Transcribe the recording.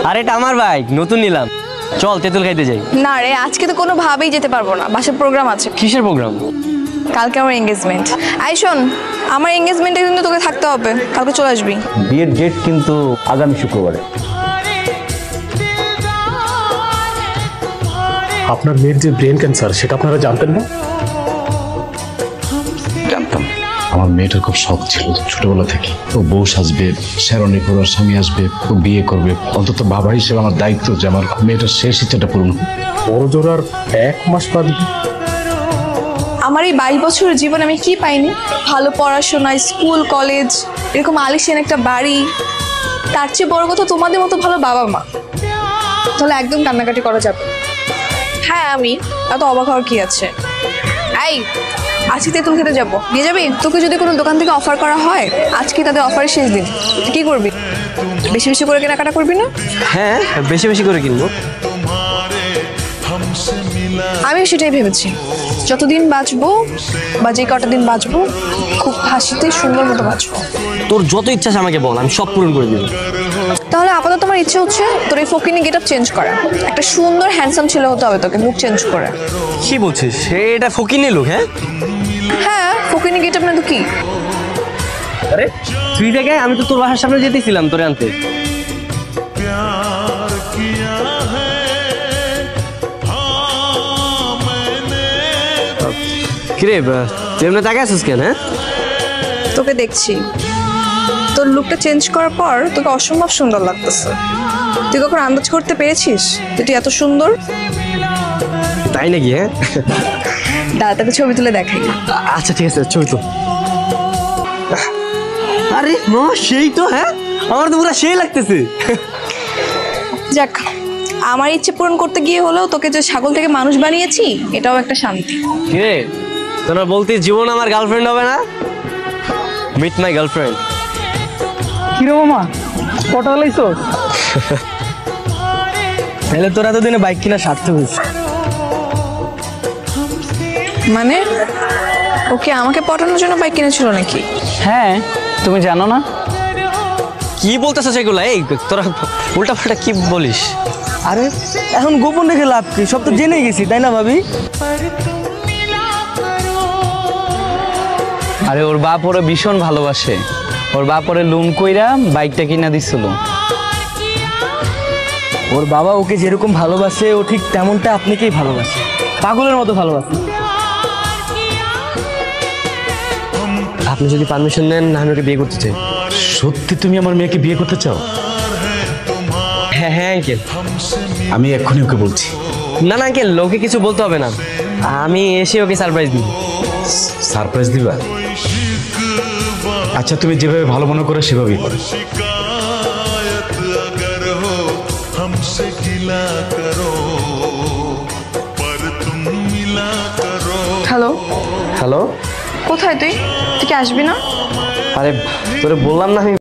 আরে এটা আমার বাইক, নতুন নিলাম। চল তেঁতুল খাইতে যাই। না রে, আজকে তো কোনোভাবেই যেতে পারবো না, বাসায় প্রোগ্রাম আছে। কিসের প্রোগ্রাম? কালকে আমার এঙ্গেজমেন্ট। আই শোন, আমার এঙ্গেজমেন্টে কিন্তু তোকে থাকতে হবে, কালকে চলে আসবি। বিয়ের ডেট কিন্তু আগামী শুক্রবারে। আপনার মেয়ের যে ব্রেন ক্যান্সার সেটা আপনারা জানতেন না? জানতাম। আমার মেয়েটার খুব শখ ছিল ছোটবেলা থেকে, ও বউ সাজবে, শেরনি পরে স্বামী আসবে, ও বিয়ে করবে। অন্তত বাবা হিসেবে আমার দায়িত্ব যে আমার মেয়েটার শেষ ইচ্ছাটা পূরণ হোক। বড় জোর আর 1 মাস বাদ। আমার এই 22 বছরের জীবনে আমি কি পাইনি? ভালো পড়াশোনা, স্কুল কলেজ, এরকম আলিশান একটা বাড়ি, তার চেয়ে বড় কথা তোমাদের মতো ভালো বাবা মা। তাহলে একদম কান্নাকাটি করা যাবে। হ্যাঁ, আমি এত অবাক হওয়ার কি আছে? এই আজকে তেঁতুল খেতে যাবো, দিয়ে যাবি? তোকে যদি কোনো দোকান থেকে অফার করা হয়, আজকে তাদের অফারের শেষ দিন, তুই কি করবি? বেশি বেশি করে কেনাকাটা করবি না? হ্যাঁ, বেশি বেশি করে কিনবো। আমিও সেটাই ভেবেছি, যতদিন বাঁচবো বা যে কটা দিন বাঁচবো খুব হাসিতে সুন্দর মতো বাঁচবো। তোর যত ইচ্ছা আছে আমাকে বল, আমি সব পূরণ করে দিব। তাহলে আপাতত আমার ইচ্ছে হচ্ছে তোর এই ফকিনি গেটআপ চেঞ্জ করা, একটা সুন্দর হ্যান্ডসাম ছেলে হতে হবে তোকে, লুক চেঞ্জ করে। কি বলছিস? এটা ফকিনি লোক? হ্যাঁ হ্যাঁ, ফকিনি গেটআপ না তো কি? আরে তুই দেখে, আমি তো তোর বাসার সামনে যেতেছিলাম তোরে আনতে। কিরে তুই এমনি তাকে আসিস কেন? হ্যাঁ, তোকে দেখছি, তোর লুকটা চেঞ্জ করার পর তোকে অসম্ভব সুন্দর লাগতেছে। তুই কখন আন্দাজ করতে পেরেছিস যে তুই এত সুন্দর? তাই নাকি? হ্যাঁ, দাদা তাকে ছবি তুলে দেখাই। আচ্ছা ঠিক আছে, ছবি তো। আরে মা, সেই তো। হ্যাঁ, আমার তো পুরো সেই লাগতেছে। যাক, আমার ইচ্ছে পূরণ করতে গিয়ে হলেও তোকে যে ছাগল থেকে মানুষ বানিয়েছি, এটাও একটা শান্তি। কিরে তোরা বলতে জীবন আমার গার্লফ্রেন্ড হবে না? Meet my girlfriend. কিরে মামা, কটা লাইছো? তাহলে তোরা তো দিনে বাইক কিনা সার্থক হয়েছে। মানে ওকে আমাকে পটানোর জন্য বাইক কিনেছিল নাকি? হ্যাঁ, তুমি জানো না? কি বলতেছো সেগুলো? এই তোরা উল্টা পাল্টা কি বলিস? আরে এখন গোপন রেখে লাভ কি, সব তো জেনে গেছি, তাই না ভাবি? আরে ওর বাপ ওরা ভীষণ ভালোবাসে, ওর বাপ ওরে লোন কইরা বাইকটা কিনা দিছিল। ওর বাবা ওকে যেরকম ভালোবাসে, ও ঠিক তেমনটা আপনাকেই ভালোবাসে, পাগলের মতো ভালোবাসে। আপনি যদি পারমিশন নেন, আমি ওকে বিয়ে করতে চাই। সত্যি তুমি আমার মেয়েকে বিয়ে করতে চাও? হ্যাঁ হ্যাঁ আঙ্কেল। আমি এক্ষুনি ওকে বলছি। না না আঙ্কেল, ওকে কিছু বলতে হবে না, আমি এসে ওকে সারপ্রাইজ দিব। সারপ্রাইজ দিবা? আচ্ছা, তুমি যেভাবে ভালো মনে করো সেভাবেই করো। হ্যালো হ্যালো, কোথায় তুই? তুই কি আসবি না? আরে তোরে বললাম না আমি